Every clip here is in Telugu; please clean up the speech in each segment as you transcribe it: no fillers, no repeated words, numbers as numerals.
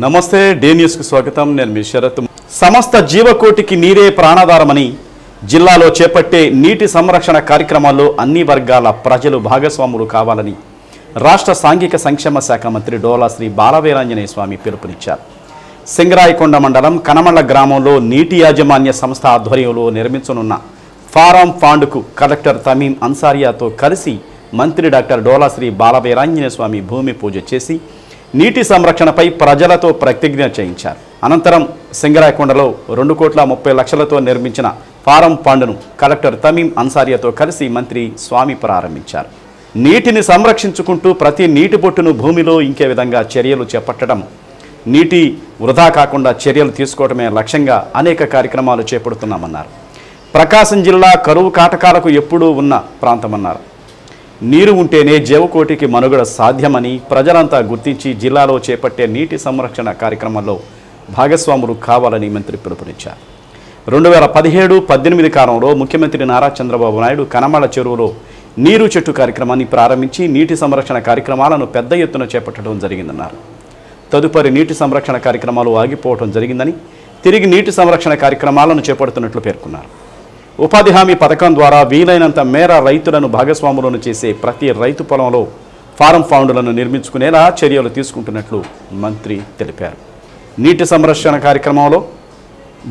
నమస్తే డే న్యూస్ కు స్వాగతం నేను మీ శరత్ సమస్త జీవకోటికి నీరే ప్రాణాధారమని జిల్లాలో చేపట్టే నీటి సంరక్షణ కార్యక్రమాల్లో అన్ని వర్గాల ప్రజలు భాగస్వాములు కావాలని రాష్ట్ర సాంఘిక సంక్షేమ శాఖ మంత్రి డోలా శ్రీ బాలవీరాంజనేయ స్వామి పిలుపునిచ్చారు. సింగరాయకొండ మండలం కనమళ్ళ గ్రామంలో నీటి యాజమాన్య సంస్థ ఆధ్వర్యంలో నిర్మించనున్న ఫారం ఫాండ్కు కలెక్టర్ తమీం అన్సారియాతో కలిసి మంత్రి డాక్టర్ డోలా శ్రీ బాలవీరాంజనేయ స్వామి భూమి పూజ చేసి నీటి సంరక్షణపై ప్రజలతో ప్రతిజ్ఞ చేయించారు. అనంతరం సింగరాయకొండలో 2,30,00,000తో నిర్మించిన ఫారం ఫండ్ను కలెక్టర్ తమీం అన్సారియాతో కలిసి మంత్రి స్వామి ప్రారంభించారు. నీటిని సంరక్షించుకుంటూ ప్రతి నీటి బొట్టును భూమిలో ఇంకే విధంగా చర్యలు చేపట్టడం, నీటి వృధా కాకుండా చర్యలు తీసుకోవడమే లక్ష్యంగా అనేక కార్యక్రమాలు చేపడుతున్నామన్నారు. ప్రకాశం జిల్లా కరువు కాటకాలకు ఎప్పుడూ ఉన్న ప్రాంతమన్నారు. నీరు ఉంటేనే జీవకోటికి మనుగడ సాధ్యమని ప్రజలంతా గుర్తించి జిల్లాలో చేపట్టే నీటి సంరక్షణ కార్యక్రమంలో భాగస్వాములు కావాలని మంత్రి పిలుపునిచ్చారు. 2017-18 కాలంలో ముఖ్యమంత్రి నారా చంద్రబాబు నాయుడు కనమళ్ళ చెరువులో నీరు చెట్టు కార్యక్రమాన్ని ప్రారంభించి నీటి సంరక్షణ కార్యక్రమాలను పెద్ద ఎత్తున చేపట్టడం జరిగిందన్నారు. తదుపరి నీటి సంరక్షణ కార్యక్రమాలు ఆగిపోవడం జరిగిందని, తిరిగి నీటి సంరక్షణ కార్యక్రమాలను చేపడుతున్నట్లు పేర్కొన్నారు. ఉపాధి హామీ పథకం ద్వారా వీలైనంత మేర రైతులను భాగస్వాములను చేసే ప్రతి రైతు పొలంలో ఫారం ఫౌండ్లను నిర్మించుకునేలా చర్యలు తీసుకుంటున్నట్లు మంత్రి తెలిపారు. నీటి సంరక్షణ కార్యక్రమంలో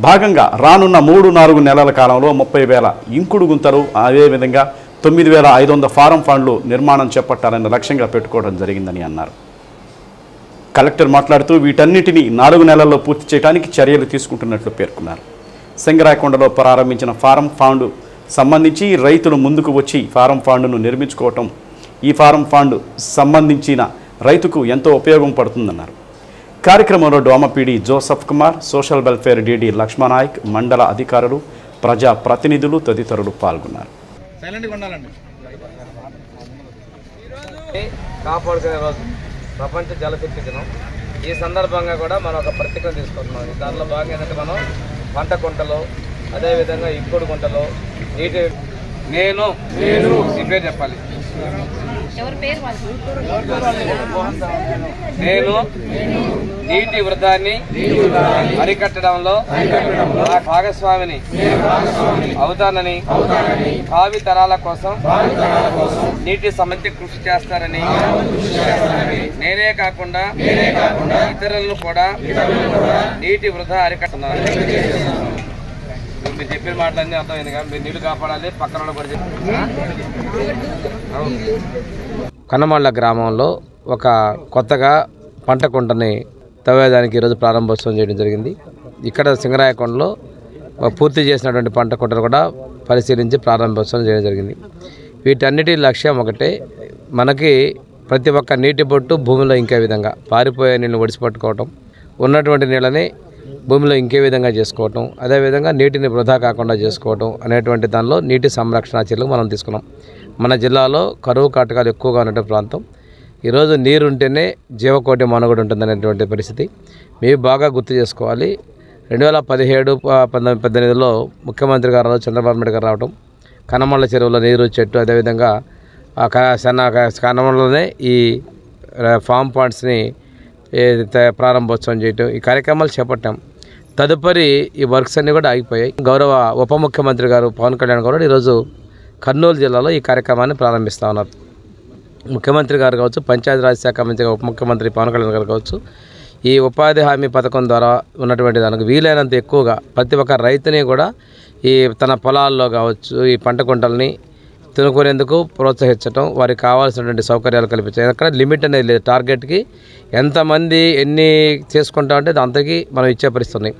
భాగంగా రానున్న 3-4 నెలల కాలంలో 30,000 ఇంకుడు గుంతలు, అదేవిధంగా 9,500 ఫారం ఫండ్లు నిర్మాణం చేపట్టాలని లక్ష్యంగా పెట్టుకోవడం జరిగిందని అన్నారు. కలెక్టర్ మాట్లాడుతూ వీటన్నిటినీ 4 నెలల్లో పూర్తి చేయడానికి చర్యలు తీసుకుంటున్నట్లు పేర్కొన్నారు. సింగరాయకొండలో ప్రారంభించిన ఫారం ఫండ్ సంబంధించి రైతులు ముందుకు వచ్చి ఫారం ఫండ్ను నిర్మించుకోవటం, ఈ ఫారం ఫండ్ సంబంధించిన రైతుకు ఎంతో ఉపయోగం పడుతుందన్నారు. కార్యక్రమంలో డోమపీడి Joseph Kumar, social welfare DD Lakshmananayak, మండల అధికారులు, ప్రజా ప్రతినిధులు తదితరులు పాల్గొన్నారు. ప్రపంచ జలశక్తి దినం ఈ సందర్భంగా కూడా మనం ఒక ప్రతిజ్ఞ తీసుకుంటున్నాం. దాంట్లో భాగంగా ఏంటంటే మనం పంట కుంటలో, అదేవిధంగా ఇంకుడు గుంటలో నీటి నేను పేరు చెప్పాలి నేను నీటి వృధాన్ని అరికట్టడంలో నా భాగస్వామిని అవుతానని, భావి తరాల కోసం నీటి సమస్య కృషి చేస్తానని, నేనే కాకుండా ఇతరులను కూడా నీటి వృధా అరికట్టున్నాను. మీరు చెప్పిన మాటలన్నీ అర్థమైంది కదా, మీరు నీళ్లు కాపాడాలి, పక్కన కూడా కనమళ్ళ గ్రామంలో ఒక కొత్తగా పంట కుంటని తవ్వేదానికి ఈరోజు ప్రారంభోత్సవం చేయడం జరిగింది. ఇక్కడ సింగరాయకొండలో పూర్తి చేసినటువంటి పంట కుంటను కూడా పరిశీలించి ప్రారంభోత్సవం చేయడం జరిగింది. వీటన్నిటి లక్ష్యం ఒకటే, మనకి ప్రతి ఒక్క నీటి బొట్టు భూమిలో ఇంకే విధంగా పారిపోయే నీళ్ళని ఒడిసిపట్టుకోవటం, ఉన్నటువంటి నీళ్ళని భూమిలో ఇంకే విధంగా చేసుకోవటం, అదేవిధంగా నీటిని వృధా కాకుండా చేసుకోవటం అనేటువంటి దానిలో నీటి సంరక్షణ చర్యలు మనం తీసుకున్నాం. మన జిల్లాలో కరువు కాటకాలు ఎక్కువగా ఉన్నటువంటి ప్రాంతం. ఈరోజు నీరు ఉంటేనే జీవకోటి మనుగడ ఉంటుందనేటువంటి పరిస్థితి మీరు బాగా గుర్తు చేసుకోవాలి. 2017-18లో ముఖ్యమంత్రి గారు చంద్రబాబు నాయుడు గారు రావడం, కనమళ్ళ చెరువులో నీరు చెట్టు, అదేవిధంగా కనమళ్ళలోనే ఈ ఫామ్ పాండ్స్ని ప్రారంభోత్సవం చేయటం, ఈ కార్యక్రమాలు చేపట్టాం. తదుపరి ఈ వర్క్స్ అన్నీ కూడా ఆగిపోయాయి. గౌరవ ఉప ముఖ్యమంత్రి గారు పవన్ కళ్యాణ్ గారు ఈరోజు కర్నూలు జిల్లాలో ఈ కార్యక్రమాన్ని ప్రారంభిస్తూ ఉన్నారు. ముఖ్యమంత్రి గారు కావచ్చు, పంచాయతీరాజ్ శాఖ మంత్రి ఉప ముఖ్యమంత్రి పవన్ కళ్యాణ్ గారు కావచ్చు, ఈ ఉపాధి హామీ పథకం ద్వారా ఉన్నటువంటి దానికి వీలైనంత ఎక్కువగా ప్రతి ఒక్క రైతుని కూడా ఈ తన పొలాల్లో కావచ్చు ఈ పంట కుంటల్ని తినుకునేందుకు ప్రోత్సహించడం, వారికి కావాల్సినటువంటి సౌకర్యాలు కల్పించడం. ఎక్కడ లిమిట్ అనేది లేదు. టార్గెట్కి ఎంతమంది ఎన్ని చేసుకుంటామంటే అంతకి మనం ఇచ్చే పరిస్థితి ఉన్నాయి.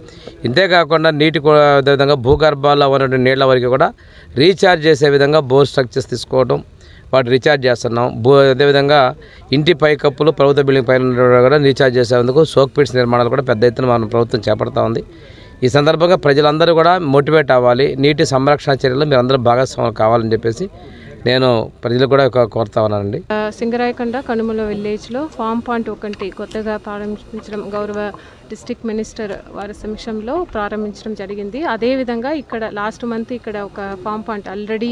ఇంతేకాకుండా నీటి అదేవిధంగా భూగర్భాల్లో ఉన్నటువంటి నీళ్ల వరకు కూడా రీఛార్జ్ చేసే విధంగా బోర్ స్ట్రక్చర్స్ తీసుకోవడం, వాటి రీఛార్జ్ చేస్తున్నాం. అదేవిధంగా ఇంటి పైకప్పులు ప్రభుత్వ బిల్డింగ్ పైన కూడా రీఛార్జ్ చేసేందుకు సోక్ పిట్స్ నిర్మాణాలు కూడా పెద్ద ఎత్తున మన ప్రభుత్వం చేపడతా ఉంది. ఈ సందర్భంగా ప్రజలందరూ కూడా మోటివేట్ అవ్వాలి, నీటి సంరక్షణ చర్యలు మీరు అందరూ భాగస్వాములు కావాలని చెప్పేసి నేను ప్రజలు కూడా కోరుతా ఉన్నానండి. సింగరాయకొండ కనుమల విలేజ్లో ఫామ్ పాంట్ ఒకటి కొత్తగా ప్రారంభించడం గౌరవ డిస్ట్రిక్ట్ మినిస్టర్ వారి సమక్షంలో ప్రారంభించడం జరిగింది. అదేవిధంగా ఇక్కడ లాస్ట్ మంత్ ఇక్కడ ఒక ఫామ్ పాంట్ ఆల్రెడీ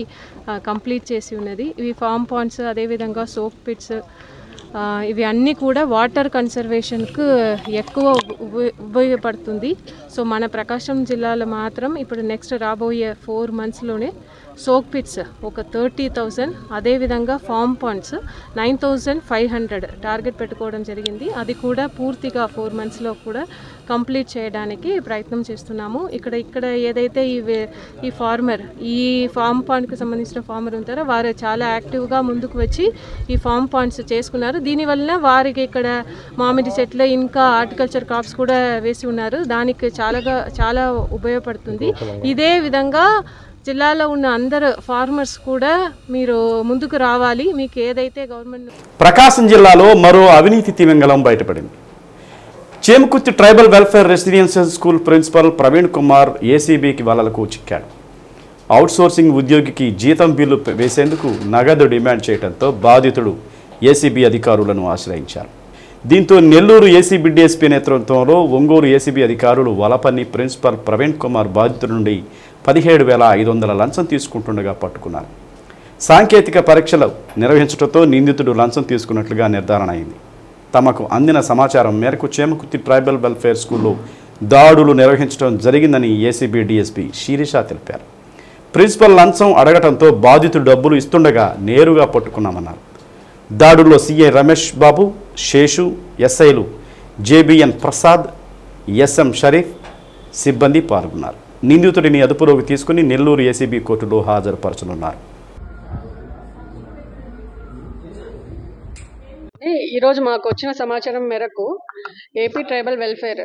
కంప్లీట్ చేసి ఉన్నది. ఇవి ఫామ్ పాండ్స్, అదేవిధంగా సోప్ పిట్స్, ఇవి అన్నీ కూడా వాటర్ కన్సర్వేషన్కు ఎక్కువ ఉపయోగపడుతుంది. సో మన ప్రకాశం జిల్లాలో మాత్రం ఇప్పుడు నెక్స్ట్ రాబోయే 4 monthsలోనే సోక్ పిట్స్ ఒక 30,000, అదేవిధంగా ఫామ్ పాండ్స్ 9,500 టార్గెట్ పెట్టుకోవడం జరిగింది. అది కూడా పూర్తిగా 4 monthsలో కూడా కంప్లీట్ చేయడానికి ప్రయత్నం చేస్తున్నాము. ఇక్కడ ఏదైతే ఈ ఫార్మర్ ఈ ఫామ్ పాండ్కి సంబంధించిన ఫార్మర్ ఉంటారో వారు చాలా యాక్టివ్గా ముందుకు వచ్చి ఈ ఫామ్ పాండ్స్ చేసుకున్నారు. దీనివల్ల వారికి ఇక్కడ మామిడి చెట్లు ఇంకా హార్టికల్చర్ క్రాప్స్ కూడా వేసి ఉన్నారు. దానికి చాలా ఉపయోగపడుతుంది. ఇదే విధంగా జిల్లాలో ఉన్న అందరు ఫార్మర్స్ కూడా మీరు ముందుకు రావాలి. మీకు ఏదైతే గవర్నమెంట్ ప్రకాశం జిల్లాలో మరో అవినీతి తిమింగలం బయటపడింది. Chemakurthi tribal welfare residential school principal Praveen Kumar ఏసీబీకి వలలకు చిక్కాడు. అవుట్సోర్సింగ్ ఉద్యోగికి జీతం బిల్లు వేసేందుకు నగదు డిమాండ్ చేయడంతో బాధితుడు ఏసీబీ అధికారులను ఆశ్రయించారు. దీంతో నెల్లూరు ఏసీబీ డీఎస్పీ నేతృత్వంలో ఒంగోలు ఏసీబీ అధికారులు వలపన్ని ప్రిన్సిపల్ ప్రవీణ్ కుమార్ బాధితుడి నుండి 17,500 లంచం తీసుకుంటుండగా పట్టుకున్నారు. సాంకేతిక పరీక్షలు నిర్వహించడంతో నిందితుడు లంచం తీసుకున్నట్లుగా నిర్ధారణ అయింది. తమకు అందిన సమాచారం మేరకు చేమకుర్తి ట్రైబల్ వెల్ఫేర్ స్కూల్లో దాడులు నిర్వహించడం జరిగిందని ఏసీబీ డీఎస్పీ శిరీష తెలిపారు. ప్రిన్సిపల్ లంచం అడగటంతో బాధితుడు డబ్బులు ఇస్తుండగా నేరుగా పట్టుకున్నామన్నారు. దాడుల్లో సీఐ రమేష్ బాబు, శేషు, ఎస్ఐలు జేబీఎన్ ప్రసాద్, ఎస్ఎం షరీఫ్ సిబ్బంది పాల్గొన్నారు. నిందితుడిని అదుపులోకి తీసుకుని నెల్లూరు ఏసీబీ కోర్టులో హాజరుపరచనున్నారు. ఈరోజు మాకు వచ్చిన సమాచారం మేరకు AP tribal welfare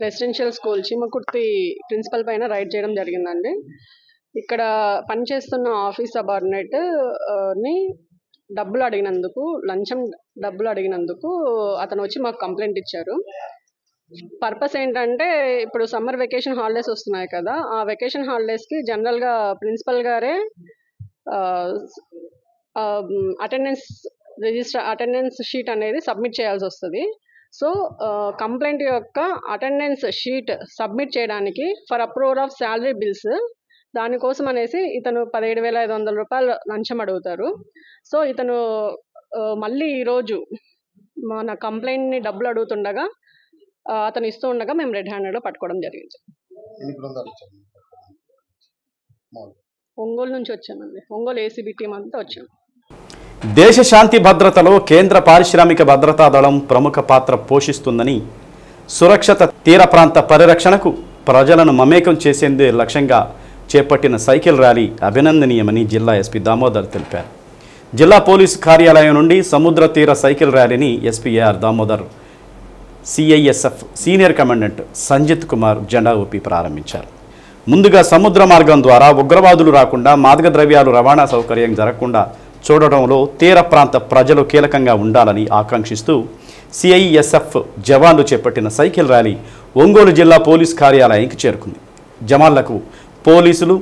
residential school Chimakurthi principal పైన రైడ్ చేయడం జరిగిందండి. ఇక్కడ పనిచేస్తున్న ఆఫీస్ సబార్డినేట్ని డబ్బులు అడిగినందుకు, లంచం డబ్బులు అడిగినందుకు అతను వచ్చి మాకు కంప్లైంట్ ఇచ్చారు. పర్పస్ ఏంటంటే ఇప్పుడు సమ్మర్ వెకేషన్ హాలిడేస్ వస్తున్నాయి కదా, ఆ వెకేషన్ హాలిడేస్కి జనరల్గా ప్రిన్సిపల్ గారే అటెండెన్స్ షీట్ అనేది సబ్మిట్ చేయాల్సి వస్తుంది. సో కంప్లైంట్ యొక్క అటెండెన్స్ షీట్ సబ్మిట్ చేయడానికి for approval of salary bills దానికోసం అనేసి ఇతను 17,500 రూపాయలు లంచం అడుగుతారు. సో ఇతను మళ్ళీ ఈరోజు మన కంప్లైంట్ని డబ్బులు అడుగుతుండగా అతను ఇస్తూ ఉండగా మేము రెడ్ హ్యాండెడ్లో పట్టుకోవడం జరిగింది. ఒంగోలు నుంచి వచ్చామండి. ఒంగోలు ఏసీబీ టీం అంతా వచ్చాము. దేశ శాంతి భద్రతలో కేంద్ర పారిశ్రామిక భద్రతా దళం ప్రముఖ పాత్ర పోషిస్తుందని, సురక్షిత తీర ప్రాంత పరిరక్షణకు ప్రజలను మమేకం చేసేందే లక్ష్యంగా చేపట్టిన సైకిల్ ర్యాలీ అభినందనీయమని జిల్లా ఎస్పీ దామోదర్ తెలిపారు. జిల్లా పోలీసు కార్యాలయం నుండి సముద్ర తీర సైకిల్ ర్యాలీని SP AR Damodar, CISF senior commandant Sanjit Kumar జెండా ఊపి ప్రారంభించారు. ముందుగా సముద్ర మార్గం ద్వారా ఉగ్రవాదులు రాకుండా, మాదక ద్రవ్యాలు రవాణా సౌకర్యం జరగకుండా చూడటంలో తీర ప్రాంత ప్రజలు కీలకంగా ఉండాలని ఆకాంక్షిస్తూ సిఐఎస్ఎఫ్ జవాన్లు చేపట్టిన సైకిల్ ర్యాలీ ఒంగోలు జిల్లా పోలీస్ కార్యాలయానికి చేరుకుంది. జవాన్లకు పోలీసులు,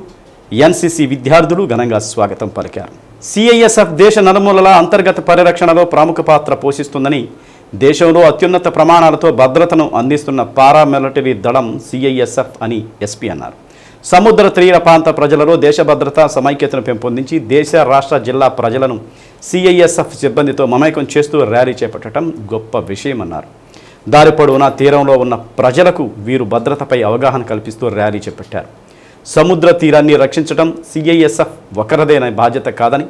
ఎన్సీసీ విద్యార్థులు ఘనంగా స్వాగతం పలికారు. సిఐఎస్ఎఫ్ దేశ నలుమూలల అంతర్గత పరిరక్షణలో ప్రముఖ పాత్ర పోషిస్తుందని, దేశంలో అత్యున్నత ప్రమాణాలతో భద్రతను అందిస్తున్న పారామిలిటరీ దళం సిఐఎస్ఎఫ్ అని ఎస్పీ అన్నారు. సముద్ర తీర ప్రాంత ప్రజలలో దేశ భద్రత సమైక్యతను పెంపొందించి దేశ, రాష్ట్ర, జిల్లా ప్రజలను సిఐఎస్ఎఫ్ సిబ్బందితో మమేకం చేస్తూ ర్యాలీ చేపట్టడం గొప్ప విషయమన్నారు. దారి పొడవునా తీరంలో ఉన్న ప్రజలకు వీరు భద్రతపై అవగాహన కల్పిస్తూ ర్యాలీ చేపట్టారు. సముద్ర తీరాన్ని రక్షించడం సిఐఎస్ఎఫ్ ఒకరిదైన బాధ్యత కాదని,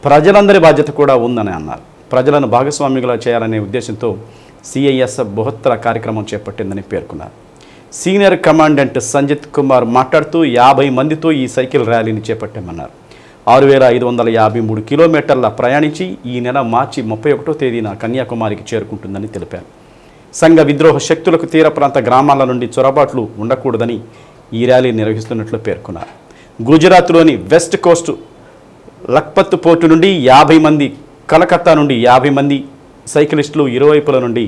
ప్రజలందరి బాధ్యత కూడా ఉందని అన్నారు. ప్రజలను భాగస్వామ్యులుగా చేయాలనే ఉద్దేశంతో సిఐఎస్ఎఫ్ బృహత్తర కార్యక్రమం చేపట్టిందని పేర్కొన్నారు. సీనియర్ కమాండెంట్ సంజిత్ కుమార్ మాట్లాడుతూ 50 మందితో ఈ సైకిల్ ర్యాలీని చేపట్టామన్నారు. 6,553 కిలోమీటర్ల ప్రయాణించి ఈ నెల మార్చి 31వ తేదీన కన్యాకుమారికి చేరుకుంటుందని తెలిపారు. సంఘ విద్రోహ శక్తులకు తీర ప్రాంత గ్రామాల నుండి చొరబాట్లు ఉండకూడదని ఈ ర్యాలీ నిర్వహిస్తున్నట్లు పేర్కొన్నారు. గుజరాత్లోని వెస్ట్ కోస్ట్ లఖ్పత్ పోర్టు నుండి 50 మంది, కలకత్తా నుండి 50 మంది సైకిలిస్టులు ఇరువైపుల నుండి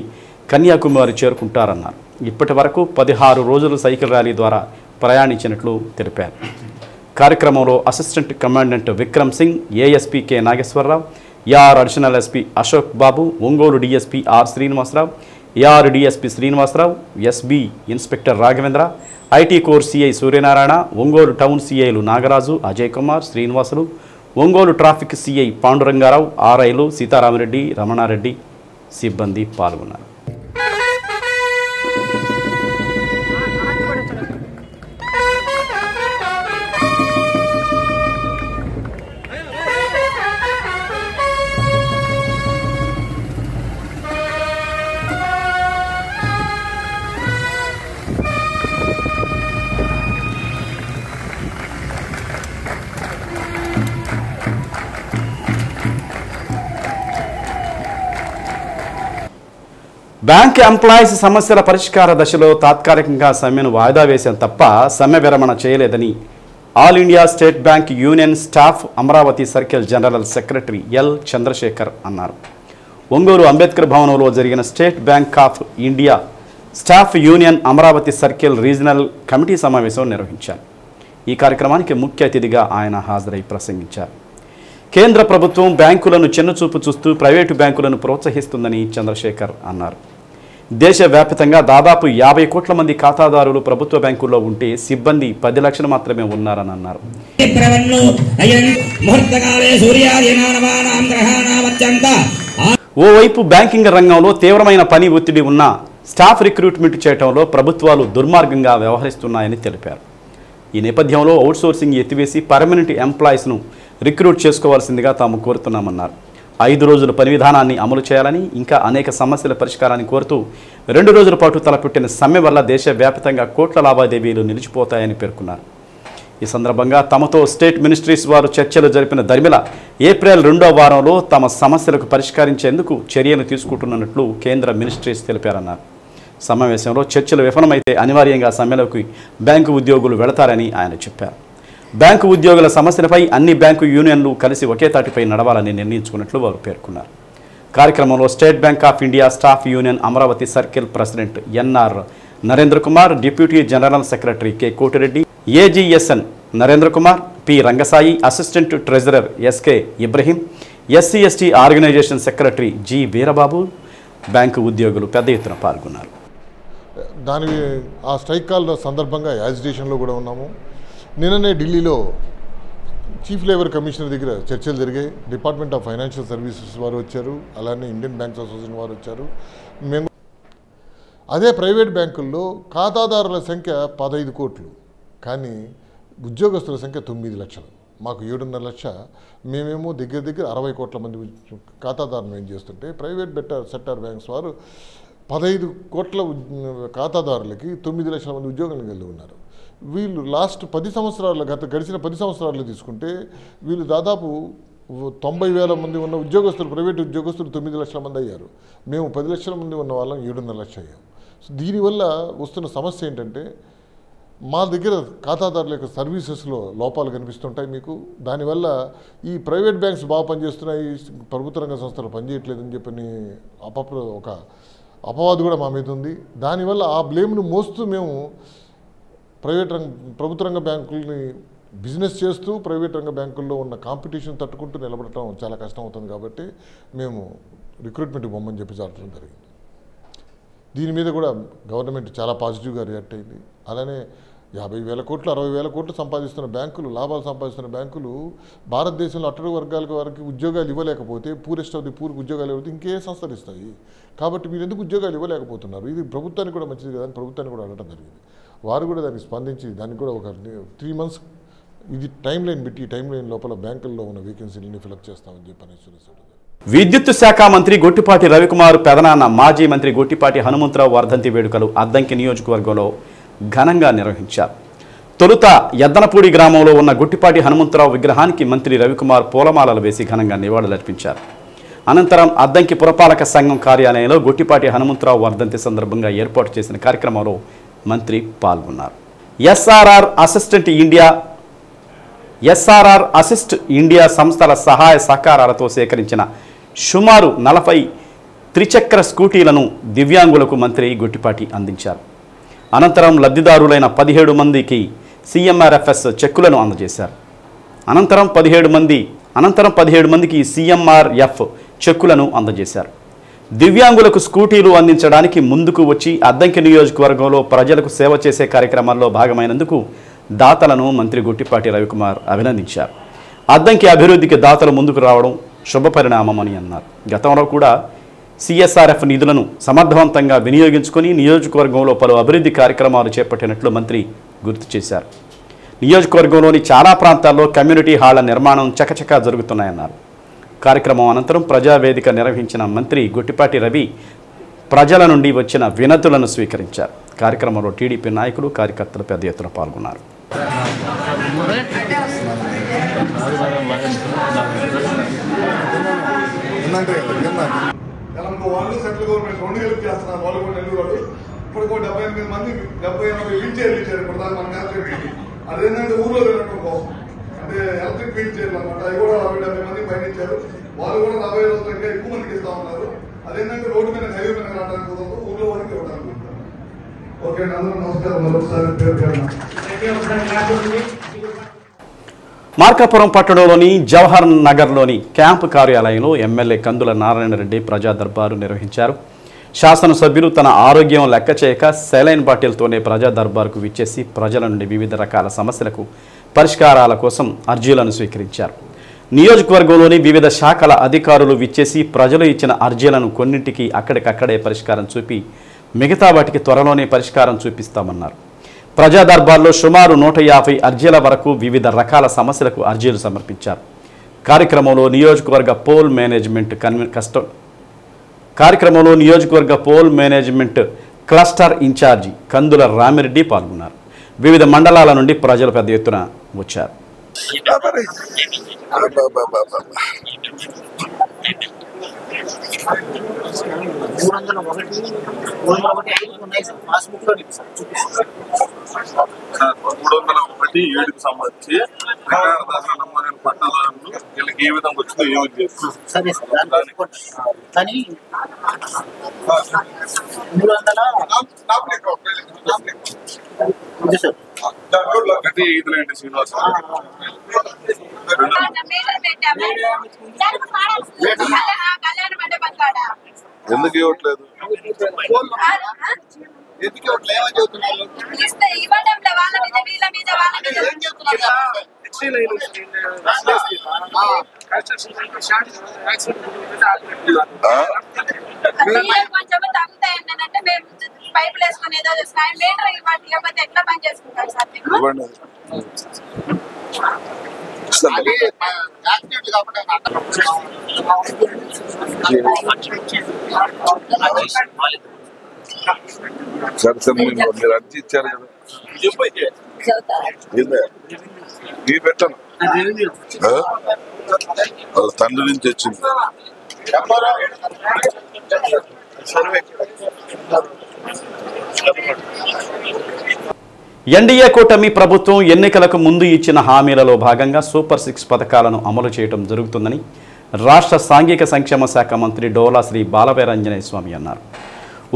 కన్యాకుమారి చేరుకుంటారన్నారు. ఇప్పటి వరకు 16 రోజులు సైకిల్ ర్యాలీ ద్వారా ప్రయాణించినట్లు తెలిపారు. కార్యక్రమంలో assistant commandant Vikram Singh, ASP K Nageswararao, AR additional SP Ashok Babu, Ongole DSP R Srinivasarao, AR DSP Srinivasarao, SB inspector Raghavendra, IT core CI Suryanarayana, Ongole town సిఐలు నాగరాజు, అజయ్ కుమార్, శ్రీనివాసులు, ఒంగోలు ట్రాఫిక్ సిఐ పాండురంగారావు, ఆర్ఐలు సీతారామరెడ్డి, రమణారెడ్డి, సిబ్బంది పాల్గొన్నారు. బ్యాంక్ ఎంప్లాయీస్ సమస్యల పరిష్కార దశలో తాత్కాలికంగా సమ్మెను వాయిదా వేశాం తప్ప సమ్మె విరమణ చేయలేదని all India State Bank union staff Amaravati circle general secretary L Chandrashekar అన్నారు. ఒంగోలు అంబేద్కర్ భవనంలో జరిగిన State bank of India staff union Amaravati circle regional committee సమావేశం నిర్వహించారు. ఈ కార్యక్రమానికి ముఖ్య అతిథిగా ఆయన హాజరై ప్రసంగించారు. కేంద్ర ప్రభుత్వం బ్యాంకులను చిన్నచూపు చూస్తూ ప్రైవేటు బ్యాంకులను ప్రోత్సహిస్తుందని చంద్రశేఖర్ అన్నారు. దేశవ్యాప్తంగా దాదాపు 50 కోట్ల మంది ఖాతాదారులు ప్రభుత్వ బ్యాంకుల్లో ఉంటే సిబ్బంది 10 లక్షలు మాత్రమే ఉన్నారని అన్నారు. ఓవైపు బ్యాంకింగ్ రంగంలో తీవ్రమైన పని ఒత్తిడి ఉన్న స్టాఫ్ రిక్రూట్మెంట్ చేయడంలో ప్రభుత్వాలు దుర్మార్గంగా వ్యవహరిస్తున్నాయని తెలిపారు. ఈ నేపథ్యంలో అవుట్సోర్సింగ్ ఎత్తివేసి పర్మనెంట్ ఎంప్లాయీస్ను రిక్రూట్ చేసుకోవాల్సిందిగా తాము కోరుతున్నామన్నారు. 5 రోజుల పని విధానాన్ని అమలు చేయాలని, ఇంకా అనేక సమస్యల పరిష్కారాన్ని కోరుతూ 2 రోజుల పాటు తలపెట్టిన సమ్మె వల్ల దేశవ్యాప్తంగా కోట్ల లావాదేవీలు నిలిచిపోతాయని పేర్కొన్నారు. ఈ సందర్భంగా తమతో స్టేట్ మినిస్ట్రీస్ వారు చర్చలు జరిపిన దరిమిల ఏప్రిల్ 2వ వారంలో తమ సమస్యలకు పరిష్కరించేందుకు చర్యలు తీసుకుంటున్నట్లు కేంద్ర మినిస్ట్రీస్ తెలిపారన్నారు. సమావేశంలో చర్చలు విఫలమైతే అనివార్యంగా సమ్మెలోకి బ్యాంకు ఉద్యోగులు వెళతారని ఆయన చెప్పారు. బ్యాంకు ఉద్యోగుల సమస్యలపై అన్ని బ్యాంకు యూనియన్లు కలిసి ఒకే తాటిపై నడవాలని నిర్ణయించుకున్నట్లు వారు పేర్కొన్నారు. కార్యక్రమంలో state bank of India staff union Amaravati circle president NR Narendra Kumar, deputy general secretary K Kotireddy, AGS N Narendra Kumar, P Rangasai, assistant treasurer SK Ibrahim, SC ST organisation secretary G Veerababu, bank ఉద్యోగులు పెద్ద ఎత్తున పాల్గొన్నారు. ఆ స్ట్రైక్ కాల్ సందర్భంగా యాజిటేషన్లో కూడా ఉన్నాము. నిన్ననే ఢిల్లీలో చీఫ్ లేబర్ కమిషనర్ దగ్గర చర్చలు జరిగాయి. డిపార్ట్మెంట్ ఆఫ్ ఫైనాన్షియల్ సర్వీసెస్ వారు వచ్చారు, అలానే ఇండియన్ బ్యాంక్స్ అసోసియేషన్ వారు వచ్చారు. మేము అదే ప్రైవేట్ బ్యాంకుల్లో ఖాతాదారుల సంఖ్య 15 కోట్లు, కానీ ఉద్యోగస్తుల సంఖ్య 9 లక్షలు. మాకు 7.5 లక్ష, మేమేమో దగ్గర 60 కోట్ల మంది ఖాతాదారులు ఏం చేస్తుంటే ప్రైవేట్ సెక్టార్ బ్యాంక్స్ వారు 15 కోట్ల ఖాతాదారులకి 9 లక్షల మంది ఉద్యోగాలు కలిగి ఉన్నారు. వీళ్ళు లాస్ట్ 10 సంవత్సరాలు, గడిచిన 10 సంవత్సరాలు తీసుకుంటే వీళ్ళు దాదాపు 90,000 మంది ఉన్న ఉద్యోగస్తులు, ప్రైవేట్ ఉద్యోగస్తులు 9 లక్షల మంది అయ్యారు. మేము 10 లక్షల మంది ఉన్న వాళ్ళం 7.5 లక్షలు అయ్యాం. సో దీనివల్ల వస్తున్న సమస్య ఏంటంటే మా దగ్గర ఖాతాదారుల యొక్క సర్వీసెస్లో లోపాలు కనిపిస్తుంటాయి మీకు. దానివల్ల ఈ ప్రైవేట్ బ్యాంక్స్ బాగా పనిచేస్తున్నాయి, ప్రభుత్వ రంగ సంస్థలు పనిచేయట్లేదని చెప్పని ఒక అపవాదు కూడా మా మీద ఉంది. దానివల్ల ఆ బ్లేమ్ను మోస్తూ మేము ప్రభుత్వ రంగ బ్యాంకుల్ని బిజినెస్ చేస్తూ ప్రైవేట్ రంగ బ్యాంకుల్లో ఉన్న కాంపిటీషన్ తట్టుకుంటూ నిలబడటం చాలా కష్టం అవుతుంది. కాబట్టి మేము రిక్రూట్మెంట్ బొమ్మని చెప్పి చాటడం జరిగింది. దీని మీద కూడా గవర్నమెంట్ చాలా పాజిటివ్గా రియాక్ట్ అయింది. అలానే 50,000 కోట్లు 60,000 కోట్లు సంపాదిస్తున్న బ్యాంకులు, లాభాలు సంపాదిస్తున్న బ్యాంకులు భారతదేశంలో అట్టడుగు వర్గాల వారికి ఉద్యోగాలు ఇవ్వలేకపోతే, పూరెస్ట్ ఆఫ్ ది పూర్కి ఉద్యోగాలు ఇవ్వకపోతే ఇంకే సంస్థలు ఇస్తాయి. కాబట్టి మీరు ఎందుకు ఉద్యోగాలు ఇవ్వలేకపోతున్నారు, ఇది ప్రభుత్వానికి కూడా మంచిది కదా అని ప్రభుత్వాన్ని కూడా అడగడం జరిగింది. వారు కూడా దానికి స్పందించి దానికి కూడా ఒక 3 months ఇది టైం లైన్ పెట్టి, ఈ టైం లైన్ లోపల బ్యాంకుల్లో ఉన్న వేకెన్సీలని ఫిలప్ చేస్తామని చెప్పని చూపిస్తాడు. విద్యుత్ శాఖ మంత్రి గొట్టిపాటి రవికుమార్ పెదనాన్న మాజీ మంత్రి గొట్టిపాటి హనుమంతరావు వర్ధంతి వేడుకలు అద్దంకి నియోజకవర్గంలో ఘనంగా నిర్వహించారు. తొలుత ఎద్దనపూడి గ్రామంలో ఉన్న గొట్టిపాటి హనుమంతరావు విగ్రహానికి మంత్రి రవికుమార్ పూలమాలలు వేసి ఘనంగా నివాళులర్పించారు. అనంతరం అద్దంకి పురపాలక సంఘం కార్యాలయంలో గొట్టిపాటి హనుమంతరావు వర్ధంతి సందర్భంగా ఏర్పాటు చేసిన కార్యక్రమంలో మంత్రి పాల్గొన్నారు. ఎస్ఆర్ఆర్ అసిస్ట్ ఇండియా సంస్థల సహాయ సహకారాలతో సేకరించిన సుమారు 40 త్రిచక్ర స్కూటీలను దివ్యాంగులకు మంత్రి గొట్టిపాటి అందించారు. అనంతరం లబ్ధిదారులైన 17 మందికి CMRFS చెక్కులను అందజేశారు. అనంతరం 17 మందికి CMRF చెక్కులను అందజేశారు. దివ్యాంగులకు స్కూటీలు అందించడానికి ముందుకు వచ్చి అద్దంకి నియోజకవర్గంలో ప్రజలకు సేవ చేసే కార్యక్రమాల్లో భాగమైనందుకు దాతలను మంత్రి గొట్టిపాటి రవికుమార్ అభినందించారు. అద్దంకి అభివృద్ధికి దాతలు ముందుకు రావడం శుభపరిణామమని అన్నారు. గతంలో కూడా సిఎస్ఆర్ఎఫ్ నిధులను సమర్థవంతంగా వినియోగించుకొని నియోజకవర్గంలో పలు అభివృద్ధి కార్యక్రమాలు చేపట్టినట్లు మంత్రి గుర్తు చేశారు. నియోజకవర్గంలోని చాలా ప్రాంతాల్లో కమ్యూనిటీ హాళ్ల నిర్మాణం చకచకా జరుగుతున్నాయన్నారు. కార్యక్రమం అనంతరం ప్రజావేదిక నిర్వహించిన మంత్రి గొట్టిపాటి రవి ప్రజల నుండి వచ్చిన వినతులను స్వీకరించారు. కార్యక్రమంలో టీడీపీ నాయకులు కార్యకర్తలు పెద్ద ఎత్తున పాల్గొన్నారు. వాళ్ళు సెంట్రల్ గవర్నమెంట్ 2 కలిపి చేస్తున్నారు. వాళ్ళు కూడా నెల్లూరు వాళ్ళు ఇప్పుడు 78 మంది 80 వీల్ చైర్లు ఇచ్చారు. ఇప్పుడు దాకా మన కార్పొరేట్ అదేంటంటే ఊర్లో తినడం కోసం అంటే ఎలక్ట్రిక్ వీల్ చైర్లు అనమాట. అవి కూడా 70 మంది పైన ఇచ్చారు. వాళ్ళు కూడా 40 రోజులు ఇంకా ఎక్కువ మందికి ఇస్తా ఉన్నారు. అదేంటంటే రోడ్డు మీద హైవే మీద రావడానికి కుదరదు, ఊర్లో వరకు ఇవ్వడానికి. ఓకే అండి, అందరూ నమస్కారం. మరొకసారి పేరు మార్కాపురం పట్టణంలోని జవహర్ నగర్లోని క్యాంపు కార్యాలయంలో ఎమ్మెల్యే కందుల నారాయణ రెడ్డి ప్రజా దర్బారు నిర్వహించారు. శాసనసభ్యులు తన ఆరోగ్యం లెక్క చేయక సెలైన్ బాటిల్తోనే ప్రజా దర్బారుకు విచ్చేసి ప్రజల నుండి వివిధ రకాల సమస్యలకు పరిష్కారాల కోసం అర్జీలను స్వీకరించారు. నియోజకవర్గంలోని వివిధ శాఖల అధికారులు విచ్చేసి ప్రజలు ఇచ్చిన అర్జీలను కొన్నింటికి అక్కడికక్కడే పరిష్కారం చూపి మిగతా వాటికి త్వరలోనే పరిష్కారం చూపిస్తామన్నారు. ప్రజా దర్బార్లో సుమారు 150 అర్జీల వరకు వివిధ రకాల సమస్యలకు అర్జీలు సమర్పించారు. కార్యక్రమంలో నియోజకవర్గ పోల్ మేనేజ్మెంట్ క్లస్టర్ ఇన్ఛార్జి కందుల రామిరెడ్డి పాల్గొన్నారు. వివిధ మండలాల నుండి ప్రజలు పెద్ద ఎత్తున వచ్చారు. సంబంధించి నమ్మకం పట్టాలను వీళ్ళకి ఏ విధంగా వచ్చిందో ఏమి చేస్తారు. శ్రీనివాస ఎందుకు ఇవ్వట్లేదు? పైపులు వేసుకుని ఏదో ఎట్లా పని చేసుకుంటారు సార్? సరే సార్, మీరు అర్జీ ఇచ్చారు కదా, మీరు పెట్టను వాళ్ళ తండ్రి నుంచి వచ్చింది. ఎన్డీఏ కూటమి ప్రభుత్వం ఎన్నికలకు ముందు ఇచ్చిన హామీలలో భాగంగా సూపర్ 6 పథకాలను అమలు చేయడం జరుగుతుందని రాష్ట్ర సాంఘిక సంక్షేమ శాఖ మంత్రి డోలా శ్రీ బాలవీరాంజనేయ స్వామి అన్నారు.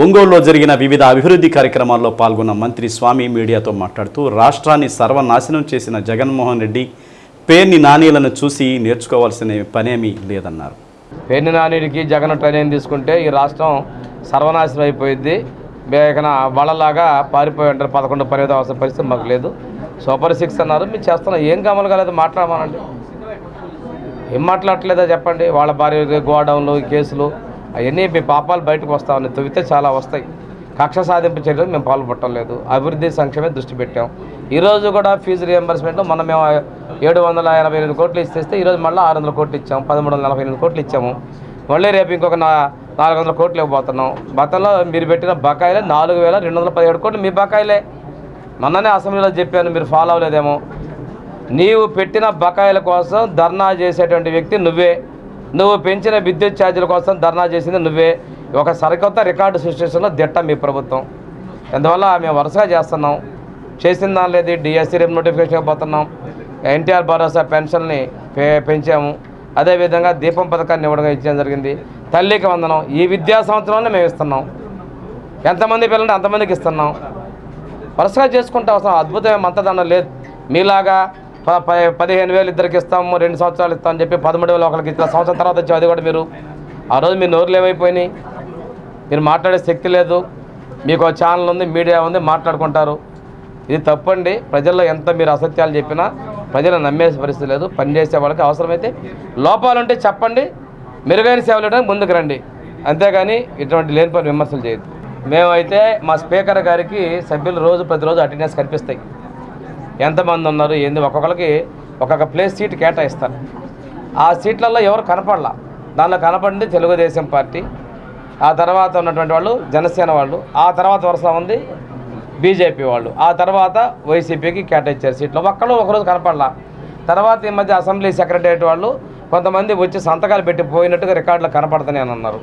ఒంగోలులో జరిగిన వివిధ అభివృద్ధి కార్యక్రమాల్లో పాల్గొన్న మంత్రి స్వామి మీడియాతో మాట్లాడుతూ రాష్ట్రాన్ని సర్వనాశనం చేసిన జగన్మోహన్ రెడ్డి పేర్ని నానీలను చూసి నేర్చుకోవాల్సిన పనేమీ లేదన్నారు. పేర్ని నానీడికి జగన్ ట్రైనింగ్ తీసుకుంటే ఈ రాష్ట్రం సర్వనాశనం అయిపోయింది. వాళ్ళలాగా పారిపోయి ఉంటారు. 11, 12 అవసరం పరిస్థితి మాకు లేదు. సూపర్ 6 అన్నారు, మీరు చేస్తున్నారు. ఏం గమలు కాలేదు మాట్లాడమానండి. ఏం మాట్లాడట్లేదా చెప్పండి. వాళ్ళ భార్య గోడౌన్లు కేసులు అవన్నీ మీ పాపాలు బయటకు వస్తామని తవ్వితే చాలా వస్తాయి. కక్ష సాధింపు చర్యలు మేము పాల్పడటం లేదు. అభివృద్ధి సంక్షేమే దృష్టి పెట్టాం. ఈరోజు కూడా ఫీజు రియంబర్స్మెంట్ మనం మేము 788 కోట్లు ఇస్తే ఈరోజు మళ్ళీ 600 కోట్లు ఇచ్చాము. 1348 కోట్లు ఇచ్చాము. మళ్ళీ రేపు ఇంకొక 400 కోట్లు ఇవ్వబోతున్నాం. గతంలో మీరు పెట్టిన బకాయిలే 4217 కోట్లు మీ బకాయిలే. మొన్ననే అసెంబ్లీలో చెప్పాను, మీరు ఫాలో అవ్వలేదేమో. నీవు పెట్టిన బకాయిల కోసం ధర్నా చేసేటువంటి వ్యక్తి నువ్వే. నువ్వు పెంచిన విద్యుత్ ఛార్జీల కోసం ధర్నా చేసింది నువ్వే. ఒక సరికొత్త రికార్డు సృష్టిస్తున్న దిట్ట మీ ప్రభుత్వం. అందువల్ల మేము వరుసగా చేస్తున్నాం. చేసిన దాని లేదు. డిఎస్సీ రేపు నోటిఫికేషన్ ఇవ్వబోతున్నాం. ఎన్టీఆర్ భరోసా పెన్షన్ని పెంచాము. అదేవిధంగా దీపం పథకాన్ని ఇవ్వడం జరిగింది. తల్లికి వందనం ఈ విద్యా సంవత్సరంలో మేము ఇస్తున్నాం. ఎంతమంది పిల్లలు అంతమందికి ఇస్తున్నాం. వరుసగా చేసుకుంటూ వస్తాం. అద్భుతమైన మంతదండం లేదు. మీలాగా 15,000 ఇద్దరికి ఇస్తాము, 2 సంవత్సరాలు ఇస్తామని చెప్పి 13,000 ఒకరికి ఇచ్చిన సంవత్సరం తర్వాత వచ్చి అది కూడా మీరు ఆ రోజు మీ నోరులు ఏమైపోయినాయి. మీరు మాట్లాడే శక్తి లేదు. మీకు ఛానల్ ఉంది, మీడియా ఉంది, మాట్లాడుకుంటారు. ఇది తప్పండి. ప్రజల్లో ఎంత మీరు అసత్యాలు చెప్పినా ప్రజలు నమ్మే పరిస్థితి లేదు. పనిచేసే వాళ్ళకి అవసరమైతే లోపాలుంటే చెప్పండి, మెరుగైన సేవలు ఇవ్వడానికి ముందుకు రండి. అంతేగాని ఇటువంటి లేనిపోయిన విమర్శలు చేయొద్దు. మేమైతే మా స్పీకర్ గారికి సభ్యులు ప్రతిరోజు అటెండెన్స్ కనిపిస్తాయి, ఎంతమంది ఉన్నారు ఏంది, ఒక్కొక్కరికి ఒక్కొక్క ప్లేస్ సీట్ కేటాయిస్తారు. ఆ సీట్లలో ఎవరు కనపడలా, దానిలో కనపడింది తెలుగుదేశం పార్టీ, ఆ తర్వాత ఉన్నటువంటి వాళ్ళు జనసేన వాళ్ళు, ఆ తర్వాత వరుస ఉంది బీజేపీ వాళ్ళు, ఆ తర్వాత వైసీపీకి కేటాయించారు సీట్లు. ఒక్కళ్ళు ఒకరోజు కనపడలా. తర్వాత ఈ మధ్య అసెంబ్లీ సెక్రటరియట్ వాళ్ళు కొంతమంది వచ్చి సంతకాలు పెట్టి పోయినట్టుగా రికార్డులో కనపడతానే అని అన్నారు.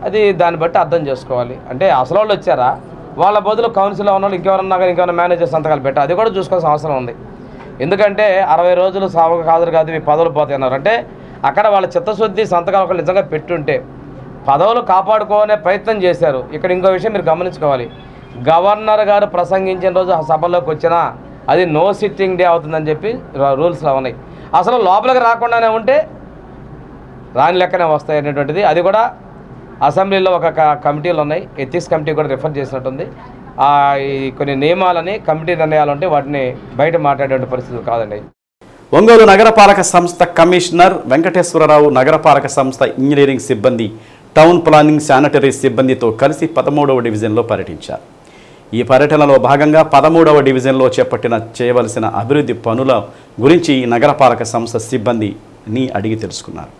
అది దాన్ని బట్టి అర్థం చేసుకోవాలి. అంటే అసలు వాళ్ళు వచ్చారా, వాళ్ళ బదులు కౌన్సిల్లో ఉన్న వాళ్ళు ఇంకెవరన్నా కానీ ఇంకెవరైనా మేనేజర్ సంతకాలు పెట్టారు, అది కూడా చూసుకోవాల్సిన అవసరం ఉంది. ఎందుకంటే 60 రోజులు సాగుకు హాజరు కాదు మీ పదవులు పోతాయి అన్నారు. అంటే అక్కడ వాళ్ళ చిత్తశుద్ధి సంతకాలు ఒకళ్ళు నిజంగా పెట్టుంటే పదవులు కాపాడుకోనే ప్రయత్నం చేశారు. ఇక్కడ ఇంకో విషయం మీరు గమనించుకోవాలి, గవర్నర్ గారు ప్రసంగించిన రోజు ఆ సభలోకి వచ్చినా అది నో సిట్టింగ్ డే అవుతుందని చెప్పి రూల్స్లో ఉన్నాయి. అసలు లోపలికి రాకుండానే ఉంటే రాని లెక్కనే వస్తాయి అనేటువంటిది. అది కూడా అసెంబ్లీలో ఒక కమిటీలు ఉన్నాయి, ఎథిక్స్ కమిటీ కూడా రిఫర్ చేసినట్టుంది. ఈ కొన్ని నియమాలని కమిటీ నిర్ణయాలు ఉంటే వాటిని బయట మాట్లాడే పరిస్థితులు కాదండి. ఒంగోలు నగరపాలక సంస్థ కమిషనర్ వెంకటేశ్వరరావు నగరపాలక సంస్థ ఇంజనీరింగ్ సిబ్బంది, టౌన్ ప్లానింగ్, శానిటరీ సిబ్బందితో కలిసి 13వ డివిజన్లో పర్యటించారు. ఈ పర్యటనలో భాగంగా 13వ డివిజన్లో చేయవలసిన అభివృద్ధి పనుల గురించి నగరపాలక సంస్థ సిబ్బందిని అడిగి తెలుసుకున్నారు.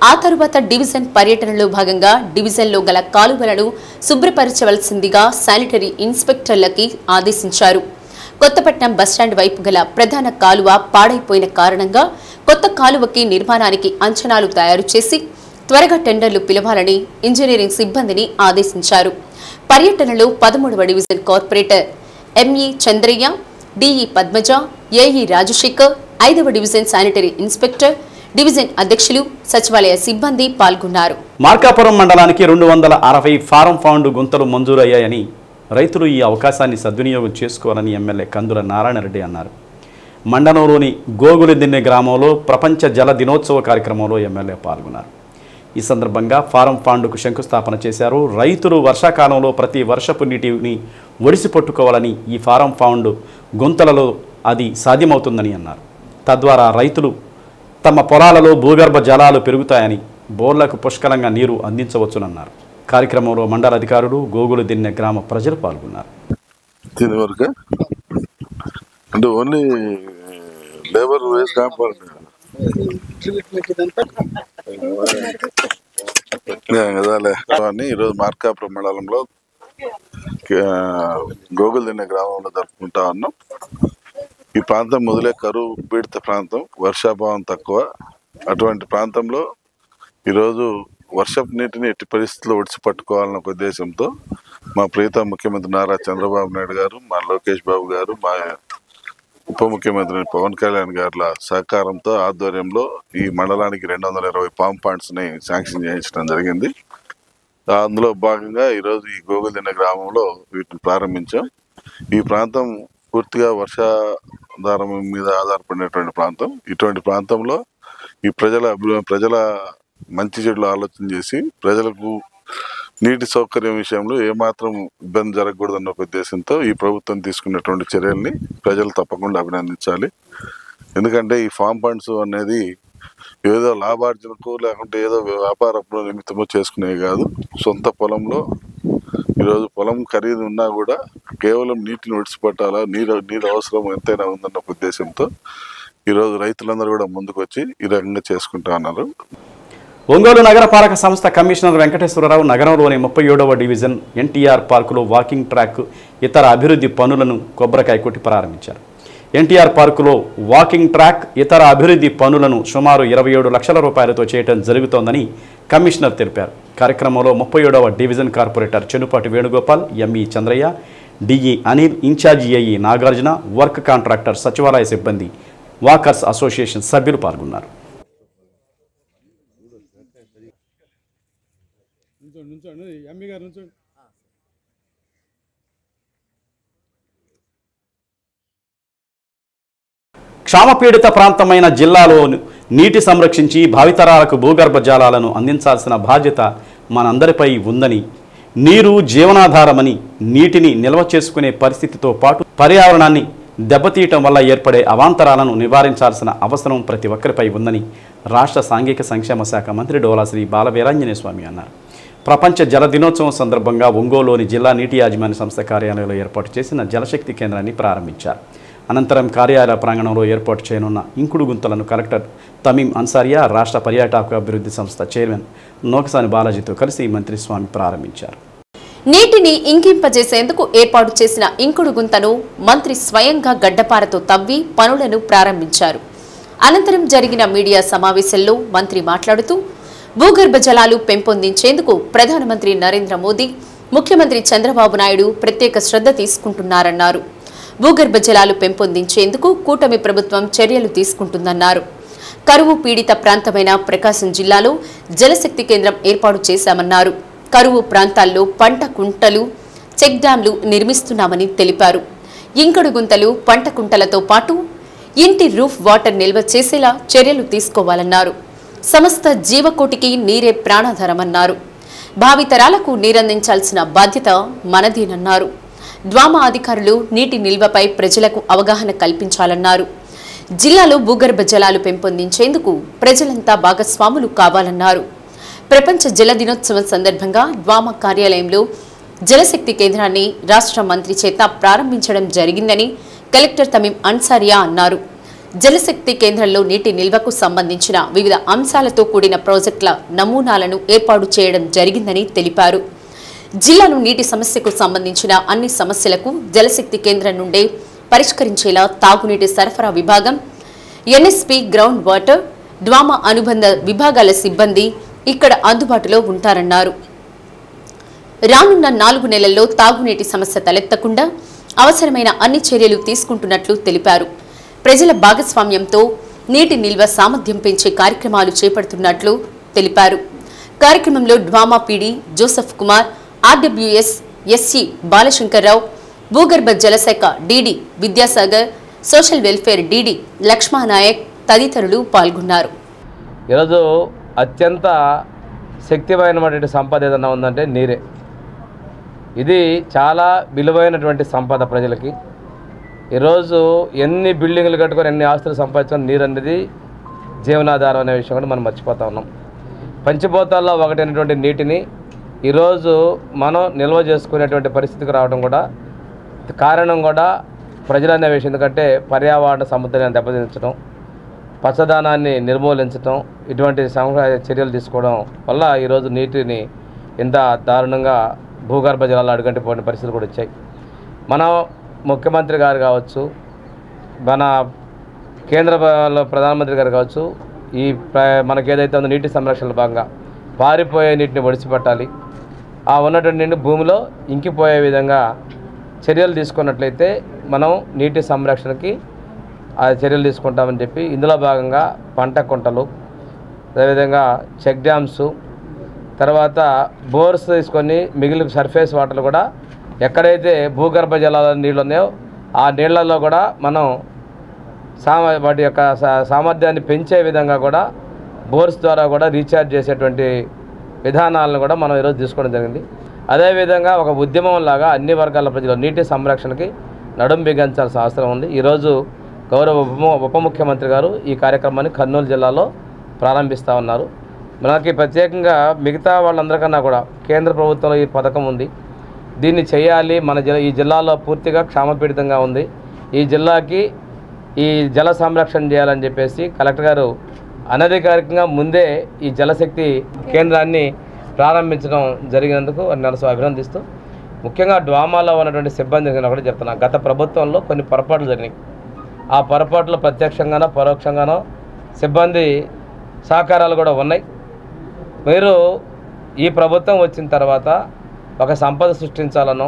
ఆ తరువాత డివిజన్ పర్యటనలో భాగంగా డివిజన్లో గల కాలువలను శుభ్రపరచవలసిందిగా శానిటరీ ఇన్స్పెక్టర్లకి ఆదేశించారు. కొత్తపట్నం బస్టాండ్ వైపు గల ప్రధాన కాలువ పాడైపోయిన కారణంగా కొత్త కాలువకి నిర్మాణానికి అంచనాలు తయారు చేసి త్వరగా టెండర్లు పిలవాలని ఇంజనీరింగ్ సిబ్బందిని ఆదేశించారు. పర్యటనలో 13వ division corporator ME Chandraiah, DE Padmaja, AE Rajasekhar, 5వ డివిజన్ శానిటరీ ఇన్స్పెక్టర్, డివిజన్ అధ్యక్షులు, సచివాలయ సిబ్బంది పాల్గొన్నారు. మార్కాపురం మండలానికి 260 ఫారం ఫౌండ్ గుంతలు మంజూరయ్యాయని రైతులు ఈ అవకాశాన్ని సద్వినియోగం చేసుకోవాలని ఎమ్మెల్యే కందుల నారాయణరెడ్డి అన్నారు. మండలంలోని గోగులదిన్నె గ్రామంలో ప్రపంచ జల దినోత్సవ కార్యక్రమంలో ఎమ్మెల్యే పాల్గొన్నారు. ఈ సందర్భంగా ఫారం ఫౌండ్కు శంకుస్థాపన చేశారు. రైతులు వర్షాకాలంలో ప్రతి వర్షపు నీటిని ఒడిసి పట్టుకోవాలని ఈ ఫారం ఫౌండ్ గుంతలలో అది సాధ్యమవుతుందని అన్నారు. తద్వారా రైతులు తమ పొలాలలో భూగర్భ జలాలు పెరుగుతాయని, బోర్లకు పుష్కలంగా నీరు అందించవచ్చునన్నారు. కార్యక్రమంలో మండల అధికారులు, గోగులదిన్నె గ్రామ ప్రజలు పాల్గొన్నారు. అంటే ఓన్లీ లేబర్ వేస్ కాంపౌండ్ ఈరోజు మార్కాపురం మండలంలో గోగులదిన్నె గ్రామంలో జరుపుకుంటా ఉన్నాం. ఈ ప్రాంతం మొదలే కరువు పీడిత ప్రాంతం, వర్షాభావం తక్కువ. అటువంటి ప్రాంతంలో ఈరోజు వర్షపు నీటిని ఎట్టి పరిస్థితుల్లో ఒడిసి పట్టుకోవాలన్న ఒక ఉద్దేశంతో మా ప్రియత ముఖ్యమంత్రి నారా చంద్రబాబు నాయుడు గారు, మా లోకేష్ బాబు గారు, మా ఉప ముఖ్యమంత్రి పవన్ కళ్యాణ్ గారుల సహకారంతో ఆధ్వర్యంలో ఈ మండలానికి 220 పాంప్ పాయింట్స్ని శాంక్షన్ చేయించడం జరిగింది. అందులో భాగంగా ఈరోజు ఈ గోగులదిన్నె గ్రామంలో వీటిని ప్రారంభించాం. ఈ ప్రాంతం పూర్తిగా వర్షాధారం మీద ఆధారపడినటువంటి ప్రాంతం. ఇటువంటి ప్రాంతంలో ఈ ప్రజల మంచి చెడులు ఆలోచన చేసి ప్రజలకు నీటి సౌకర్యం విషయంలో ఏమాత్రం ఇబ్బంది జరగకూడదన్న ఒక ఉద్దేశంతో ఈ ప్రభుత్వం తీసుకున్నటువంటి చర్యల్ని ప్రజలు తప్పకుండా అభినందించాలి. ఎందుకంటే ఈ ఫామ్ ఫండ్స్ అనేది ఏదో లాభార్జనకు లేకుంటే ఏదో వ్యాపార నిమిత్తమో చేసుకునేవి కాదు. సొంత పొలంలో ఈరోజు పొలం ఖరీదు ఉన్నా కూడా కేవలం నీటిని విడిచిపెట్టాలా, నీరు అవసరం ఎంతైనా ఉందన్న ఒక ఉద్దేశంతో ఈరోజు రైతులందరూ కూడా ముందుకు వచ్చి ఈ రకంగా చేసుకుంటా ఉన్నారు. ఒంగోలు నగరపాలక సంస్థ కమిషనర్ వెంకటేశ్వరరావు నగరంలోని 37వ డివిజన్ ఎన్టీఆర్ పార్కులో వాకింగ్ ట్రాక్, ఇతర అభివృద్ధి పనులను కొబ్బరికాయ కొట్టి ప్రారంభించారు. ఎన్టీఆర్ పార్కులో వాకింగ్ ట్రాక్, ఇతర అభివృద్ధి పనులను సుమారు 27 లక్షల రూపాయలతో చేయడం జరుగుతోందని కమిషనర్ తెలిపారు. కార్యక్రమంలో 37వ division corporator Chennupati Venugopal, ME Chandraiah, DE Anil, incharge AE Nagarjuna, work contractor, సచివాలయ సిబ్బంది, వాకర్స్ అసోసియేషన్ సభ్యులు పాల్గొన్నారు. క్షామపీడిత ప్రాంతమైన జిల్లాలో నీటి సంరక్షించి భావితరాలకు భూగర్భ జలాలను అందించాల్సిన బాధ్యత మనందరిపై ఉందని, నీరు జీవనాధారమని, నీటిని నిల్వ చేసుకునే పరిస్థితితో పాటు పర్యావరణాన్ని దెబ్బతీయటం వల్ల ఏర్పడే అవాంతరాలను నివారించాల్సిన అవసరం ప్రతి ఒక్కరిపై ఉందని రాష్ట్ర సాంఘిక సంక్షేమ శాఖ మంత్రి డోలా శ్రీ బాలవీరాంజనేయ స్వామి అన్నారు. ప్రపంచ జల దినోత్సవం సందర్భంగా ఒంగోలులోని జిల్లా నీటి యాజమాన్య సంస్థ కార్యాలయంలో ఏర్పాటు చేసిన జలశక్తి కేంద్రాన్ని ప్రారంభించారు. అనంతరం కార్యాలయ ప్రాంగణంలో ఏర్పాటు చేయనున్న ఇంకుడు గుంతలను కలెక్టర్ తమీం అన్సారియా, రాష్ట్ర పర్యాటకాభివృద్ధి సంస్థ చైర్మన్ నోకసాని బాలాజీతో కలిసి మంత్రి స్వామి ప్రారంభించారు. నీటిని ఇంకింపజేసేందుకు ఏర్పాటు చేసిన ఇంకుడు గుంతను మంత్రి స్వయంగా గడ్డపారతో తవ్వి పనులను ప్రారంభించారు. అనంతరం జరిగిన మీడియా సమావేశంలో మంత్రి మాట్లాడుతూ భూగర్భ జలాలు పెంపొందించేందుకు ప్రధానమంత్రి నరేంద్ర మోదీ, ముఖ్యమంత్రి చంద్రబాబు నాయుడు ప్రత్యేక శ్రద్ధ తీసుకుంటున్నారన్నారు. భూగర్భ జలాలు పెంపొందించేందుకు కూటమి ప్రభుత్వం చర్యలు తీసుకుంటుందన్నారు. కరువు పీడిత ప్రాంతమైన ప్రకాశం జిల్లాలో జలశక్తి కేంద్రం ఏర్పాటు చేశామన్నారు. కరువు ప్రాంతాల్లో పంట కుంటలు, చెక్ డ్యాంలు నిర్మిస్తున్నామని తెలిపారు. ఇంకుడు గుంతలు, పంట కుంటలతో పాటు ఇంటి రూఫ్ వాటర్ నిల్వ చేసేలా చర్యలు తీసుకోవాలన్నారు. సమస్త జీవకోటికి నీరే ప్రాణాధారమన్నారు. భావితరాలకు నీరందించాల్సిన బాధ్యత మనదేనన్నారు. డ్వామా అధికారులు నీటి నిల్వపై ప్రజలకు అవగాహన కల్పించాలన్నారు. జిల్లాలో భూగర్భ జలాలు పెంపొందించేందుకు ప్రజలంతా భాగస్వాములు కావాలన్నారు. ప్రపంచ జల దినోత్సవం సందర్భంగా డ్వామా కార్యాలయంలో జలశక్తి కేంద్రాన్ని రాష్ట్ర మంత్రి చేత ప్రారంభించడం జరిగిందని కలెక్టర్ తమీం అన్సారియా అన్నారు. జలశక్తి కేంద్రంలో నీటి నిల్వకు సంబంధించిన వివిధ అంశాలతో కూడిన ప్రాజెక్టుల నమూనాలను ఏర్పాటు చేయడం జరిగిందని తెలిపారు. జిల్లాలో నీటి సమస్యకు సంబంధించిన అన్ని సమస్యలకు జలశక్తి కేంద్రం నుండే పరిష్కరించేలా తాగునీటి సరఫరా విభాగం, ఎన్ఎస్పీ, గ్రౌండ్ వాటర్, డ్వామా అనుబంధ విభాగాల సిబ్బంది ఇక్కడ అందుబాటులో ఉంటారన్నారు. రానున్న 4 నెలల్లో తాగునీటి సమస్య తలెత్తకుండా అవసరమైన అన్ని చర్యలు తీసుకుంటున్నట్లు తెలిపారు. ప్రజల భాగస్వామ్యంతో నీటి నిల్వ సామర్థ్యం పెంచే కార్యక్రమాలు చేపడుతున్నట్లు తెలిపారు. కార్యక్రమంలో DWAMA PD Joseph Kumar, RWS SC Balashankarrao, భూగర్భ జలశాఖ DD Vidyasagar, social welfare DD Lakshmanayak తదితరులు పాల్గొన్నారు. ఈరోజు అత్యంత శక్తిమైనటువంటి సంపద ఏదన్నా ఉందంటే నీరే. ఇది చాలా విలువైనటువంటి సంపద ప్రజలకి. ఈరోజు ఎన్ని బిల్డింగ్లు కట్టుకొని ఎన్ని ఆస్తులు సంపాదించుకొని నీరు అనేది జీవనాధారం అనే విషయం కూడా మనం మర్చిపోతా ఉన్నాం. పంచభూతాల్లో ఒకటైనటువంటి నీటిని ఈరోజు మనం నిల్వ చేసుకునేటువంటి పరిస్థితికి రావడం కూడా కారణం కూడా ప్రజలు అనే విషయం. ఎందుకంటే పర్యావరణ సమతుల్యాన్ని దెబ్బతీయించడం, పచ్చదనాన్ని నిర్మూలించడం, ఇటువంటి చర్యలు తీసుకోవడం వల్ల ఈరోజు నీటిని ఇంత దారుణంగా భూగర్భ జలాలు అడుగంటిపోయిన పరిస్థితులు కూడా వచ్చాయి. మన ముఖ్యమంత్రి గారు కావచ్చు, మన కేంద్ర ప్రధానమంత్రి గారు కావచ్చు, ఈ మనకేదైతే ఉందో నీటి సంరక్షణలో భాగంగా పారిపోయే నీటిని ఒడిసిపెట్టాలి, ఆ ఉన్నటువంటి నీటిని భూమిలో ఇంకిపోయే విధంగా చర్యలు తీసుకున్నట్లయితే మనం నీటి సంరక్షణకి ఆ చర్యలు తీసుకుంటామని చెప్పి ఇందులో భాగంగా పంట కుంటలు, అదేవిధంగా చెక్ డ్యామ్స్, తర్వాత బోర్స్ తీసుకొని మిగిలిన సర్ఫేస్ వాటర్లు కూడా ఎక్కడైతే భూగర్భ జలాల నీళ్ళు ఉన్నాయో ఆ నీళ్లలో కూడా మనం వాటి యొక్క సామర్థ్యాన్ని పెంచే విధంగా కూడా బోర్స్ ద్వారా కూడా రీఛార్జ్ చేసేటువంటి విధానాలను కూడా మనం ఈరోజు తీసుకోవడం జరిగింది. అదేవిధంగా ఒక ఉద్యమంలాగా అన్ని వర్గాల ప్రజలు నీటి సంరక్షణకి నడుం బిగించాల్సిన అవసరం ఉంది. ఈరోజు గౌరవ ఉప ముఖ్యమంత్రి గారు ఈ కార్యక్రమాన్ని కర్నూలు జిల్లాలో ప్రారంభిస్తూ ఉన్నారు. మనకి ప్రత్యేకంగా మిగతా వాళ్ళందరికన్నా కూడా కేంద్ర ప్రభుత్వంలో ఈ పథకం ఉంది, దీన్ని చేయాలి. మన ఈ జిల్లాలో పూర్తిగా క్షామపీడితంగా ఉంది, ఈ జిల్లాకి ఈ జల సంరక్షణ చేయాలని చెప్పేసి కలెక్టర్ గారు అనధికారికంగా ముందే ఈ జలశక్తి కేంద్రాన్ని ప్రారంభించడం జరిగినందుకు నన్ను అభినందిస్తూ, ముఖ్యంగా డ్వామాలో ఉన్నటువంటి సిబ్బంది ఒకటి చెప్తున్నాను. గత ప్రభుత్వంలో కొన్ని పొరపాట్లు జరిగినాయి. ఆ పొరపాట్లు ప్రత్యక్షంగానో పరోక్షంగానో సిబ్బంది సహకారాలు కూడా ఉన్నాయి. మీరు ఈ ప్రభుత్వం వచ్చిన తర్వాత ఒక సంపద సృష్టించాలనో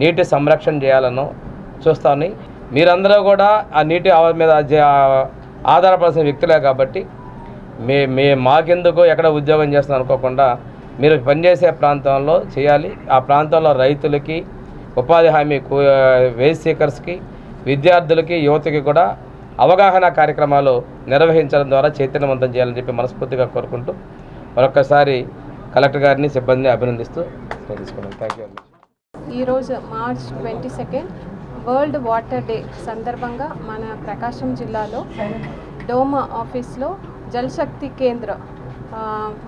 నీటి సంరక్షణ చేయాలనో చూస్తా ఉన్నాయి. మీరందరూ కూడా ఆ నీటి మీద ఆధారపడాల్సిన వ్యక్తులే కాబట్టి మాకెందుకు ఎక్కడ ఉద్యోగం చేస్తాను అనుకోకుండా మీరు పనిచేసే ప్రాంతంలో చేయాలి. ఆ ప్రాంతంలో రైతులకి, ఉపాధి హామీ వేజ్ సీకర్స్కి, విద్యార్థులకి, యువతకి కూడా అవగాహన కార్యక్రమాలు నిర్వహించడం ద్వారా చైతన్యవంతం చేయాలని చెప్పి మనస్ఫూర్తిగా కోరుకుంటూ మరొకసారి కలెక్టర్ గారిని, సిబ్బందిని అభినందిస్తూ తీసుకున్నాను. Thank you. ఈరోజు మార్చ్ 22 వరల్డ్ వాటర్ డే సందర్భంగా మన ప్రకాశం జిల్లాలో డోమా ఆఫీస్లో జలశక్తి కేంద్ర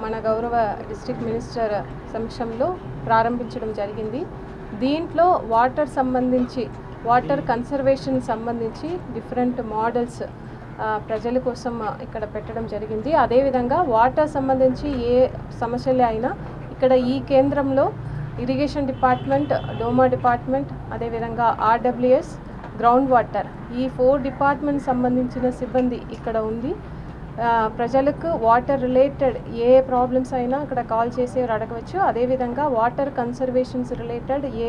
మన గౌరవ డిస్ట్రిక్ట్ మినిస్టర్ సమక్షంలో ప్రారంభించడం జరిగింది. దీంట్లో వాటర్ కన్సర్వేషన్ సంబంధించి డిఫరెంట్ మోడల్స్ ప్రజల కోసం ఇక్కడ పెట్టడం జరిగింది. అదేవిధంగా వాటర్ సంబంధించి ఏ సమస్యలు అయినా ఇక్కడ ఈ కేంద్రంలో ఇరిగేషన్ డిపార్ట్మెంట్, డోమా డిపార్ట్మెంట్, అదేవిధంగా RWS, గ్రౌండ్ వాటర్, ఈ 4 డిపార్ట్మెంట్ సంబంధించిన సిబ్బంది ఇక్కడ ఉంది. ప్రజలకు వాటర్ రిలేటెడ్ ఏ ప్రాబ్లమ్స్ అయినా ఇక్కడ కాల్ చేసి అడగవచ్చు. అదేవిధంగా వాటర్ కన్సర్వేషన్స్ రిలేటెడ్ ఏ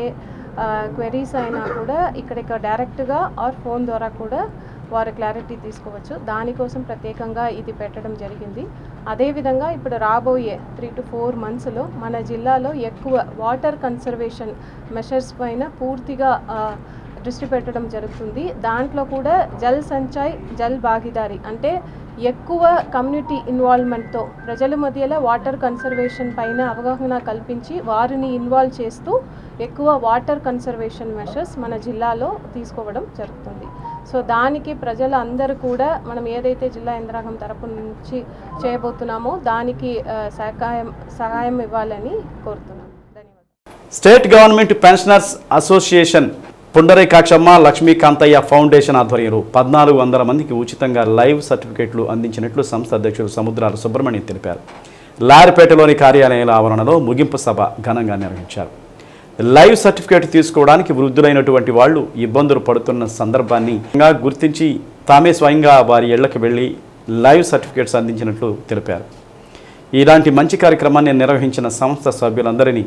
క్వెరీస్ అయినా కూడా ఇక్కడ డైరెక్ట్గా ఆర్ ఫోన్ ద్వారా కూడా వారు క్లారిటీ తీసుకోవచ్చు. దానికోసం ప్రత్యేకంగా ఇది పెట్టడం జరిగింది. అదేవిధంగా ఇప్పుడు రాబోయే 3 to 4 monthsలో మన జిల్లాలో ఎక్కువ వాటర్ కన్సర్వేషన్ మెషర్స్ పైన పూర్తిగా దృష్టి పెట్టడం జరుగుతుంది. దాంట్లో కూడా జల్ సంచయ్, జల్ భాగీదారి అంటే ఎక్కువ కమ్యూనిటీ ఇన్వాల్వ్మెంట్తో ప్రజల మధ్యలో వాటర్ కన్సర్వేషన్ పైన అవగాహన కల్పించి వారిని ఇన్వాల్వ్ చేస్తూ ఎక్కువ వాటర్ కన్సర్వేషన్ మెషర్స్ మన జిల్లాలో తీసుకోవడం జరుగుతుంది. సో దానికి ప్రజలు అందరూ కూడా మనం ఏదైతే జిల్లా యంత్రాంగం తరపు నుంచి చేయబోతున్నామో దానికి సహాయం ఇవ్వాలని కోరుతున్నాం. ధన్యవాదాలు. State government pensioners association Pundarikakshamma Lakshmikanthaiah foundation ఆధ్వర్యంలో 1400 మందికి ఉచితంగా లైవ్ సర్టిఫికేట్లు అందించినట్లు సంస్థ అధ్యక్షుడు సముద్రాల సుబ్రహ్మణ్యం తెలిపారు. లారిపేటలోని కార్యాలయాల ఆవరణలో ముగింపు సభ ఘనంగా నిర్వహించారు. లైవ్ సర్టిఫికేట్ తీసుకోవడానికి వృద్ధులైనటువంటి వాళ్ళు ఇబ్బందులు పడుతున్న సందర్భాన్ని గుర్తించి తామే స్వయంగా వారి ఇళ్లకు వెళ్లి లైవ్ సర్టిఫికేట్స్ అందించినట్లు తెలిపారు. ఇలాంటి మంచి కార్యక్రమాన్ని నిర్వహించిన సంస్థ సభ్యులందరినీ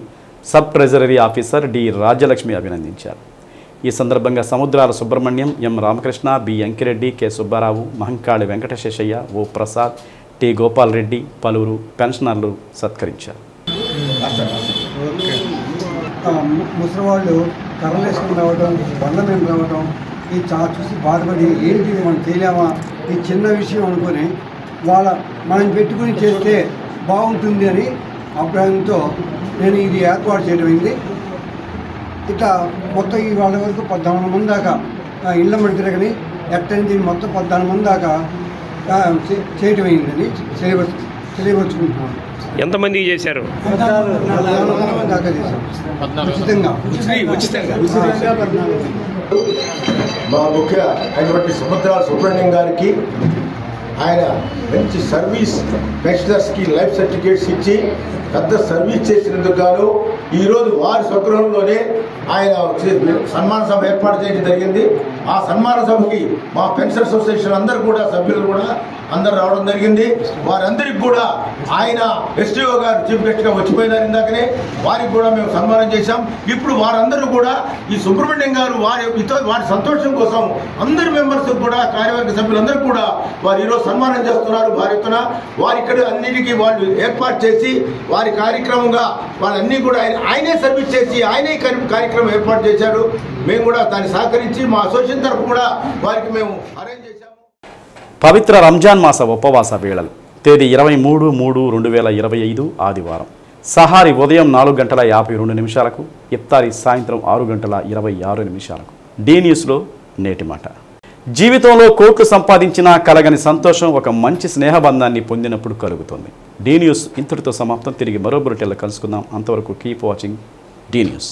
sub treasury officer D Rajyalakshmi అభినందించారు. ఈ సందర్భంగా Samudrala Subrahmanyam, M Ramakrishna, B Ankireddy, K Subbarao, Mahankali Venkataseshaiah, O Prasad, T Gopal Reddy పలువురు పెన్షనర్లు సత్కరించారు. ముసలివాళ్ళు కర్రలేసుకుని రావడం, బండ్ల మీద రావడం, ఇది చూసి బాధపడి ఏంటి మనం చేయలేమా, ఈ చిన్న విషయం అనుకొని మనం పెట్టుకుని చేస్తే బాగుంటుంది అని అభిప్రాయంతో నేను ఇది ఏర్పాటు చేయడమైంది. ఇట్లా మొత్తం వాళ్ళ వరకు 14 మంది దాకా ఇళ్ళ మడి తిరగని ఎట్టని మొత్తం 14 మంది దాకా చేయటం అయిందని తెలియవచ్చుకుంటున్నాను. ఎంతమంది చేశారు? 14 మంది దాకా చేశారు ఉచితంగా. మా ముఖ్య అయినటువంటి సముద్రాల సుబ్రహ్మణ్యం గారికి ఆయన మంచి సర్వీస్ పెన్షనర్స్కి లైఫ్ సర్టిఫికేట్స్ ఇచ్చి పెద్ద సర్వీస్ చేసినందుకు గాను ఈరోజు వారి స్వగృహంలోనే ఆయన సన్మాన సభ ఏర్పాటు చేయడం జరిగింది. ఆ సన్మాన సభకి మా పెన్షన్ అసోసియేషన్ అందరూ కూడా సభ్యులు కూడా అందరు రావడం జరిగింది. వారందరికీ కూడా ఆయన ఎస్టీఓ గారు చీఫ్ గెస్ట్గా వచ్చిపోయినారు ఇందాకనే, వారికి కూడా మేము సన్మానం చేశాం. ఇప్పుడు వారందరూ కూడా ఈ సుబ్రహ్మణ్యం గారు వారి సంతోషం కోసం అందరి మెంబర్స్ కూడా కార్యవర్గ సభ్యులందరూ కూడా వారు ఈరోజు సన్మానం చేస్తున్నారు. భారీ ఎత్తున వారి ఇక్కడ అన్నిటికీ వాళ్ళు ఏర్పాటు చేసి వారి కార్యక్రమంగా వాళ్ళన్నీ కూడా ఆయనే సర్వీస్ చేసి ఆయనే కార్యక్రమం ఏర్పాటు చేశారు. మేము కూడా దాన్ని సహకరించి మా అసోసియేషన్ తరఫు కూడా వారికి మేము అరేంజ్ చేశాము. పవిత్ర రంజాన్ మాస ఉపవాస వేళలు తేదీ 23/3/2025 ఆదివారం. సహారీ ఉదయం 4:52 ఇఫ్తారీ సాయంత్రం 6:26 డి న్యూస్లో నేటి మాట. జీవితంలో కోట్లు సంపాదించినా కలగని సంతోషం ఒక మంచి స్నేహబంధాన్ని పొందినప్పుడు కలుగుతుంది. డి న్యూస్ ఇంతటితో సమాప్తం. తిరిగి మరో బులెటిన్లో కలుసుకుందాం. అంతవరకు కీప్ వాచింగ్ డి న్యూస్.